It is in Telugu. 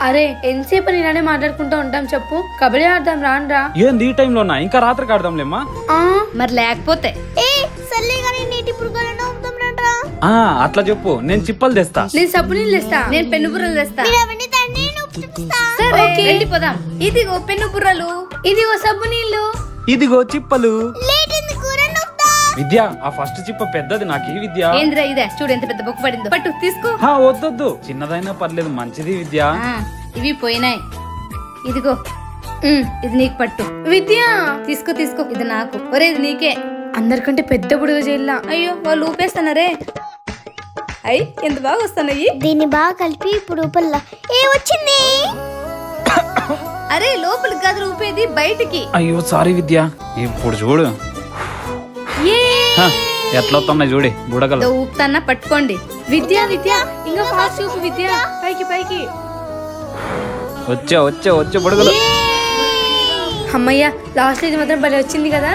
అరే ఎంతసేపు నేనే మాట్లాడుకుంటూ ఉంటాం చెప్పు. కబడ్డీ ఆడదాం రాన్రా. ఏంది ఈ టైంలోనా? ఇంకా రాత్రికి ఆడదాంలేమ్మా. మరి లేకపోతే అట్లా చెప్పు, నేను చిప్పలు తెస్తా. నేను సబ్బు నీళ్ళు తెస్తా. నేను పెన్ను బుర్రలు తెస్తా. పోదాం. ఇదిగో పెన్ను బుర్రలు, ఇదిగో సబ్బు నీళ్ళు, ఇదిగో చిప్పలు. విద్య, ఆ ఫస్ట్ చిప్ప పెద్దది, నాకు ఈ విద్య. ఏంద్రా ఇదే చూడు ఎంత పెద్ద బొక్క పడిందో. పట్టు తీసుకో. వద్దొద్దు, చిన్నదైనా పర్లేదు, మంచిది విద్య. ఇవి పోయినాయి. ఇదిగో ఇది నీకు పట్టు. విద్య తీసుకో తీసుకో. ఇది నాకు. ఒరే ఇది నీకే. అందరికంటే పెద్ద బుడుగ చేయాల. అయ్యో వాళ్ళు ఊపేస్తున్నారే. అయ్యి ఎంత బాగా వస్తున్నాయి. దీన్ని బాగా కలిపి ఇప్పుడు ఊపల్లా. ఏ వచ్చింది? అరే లోపలికి కాదు ఊపేది, బయటికి. అయ్యో సారీ విద్య. ఇప్పుడు చూడు ఎట్లా వస్తున్నాయి చూడి బుడగలు. ఊపుతాన్నా పట్టుకోండి. విద్య విద్య ఇంకా ఫాస్ట్ ఊపు విద్య. పైకి పైకి. వచ్చే వచ్చే వచ్చే బుడగలు. అమ్మయ్య లాస్ట్ ఇది మాత్రం భలే వచ్చింది కదా.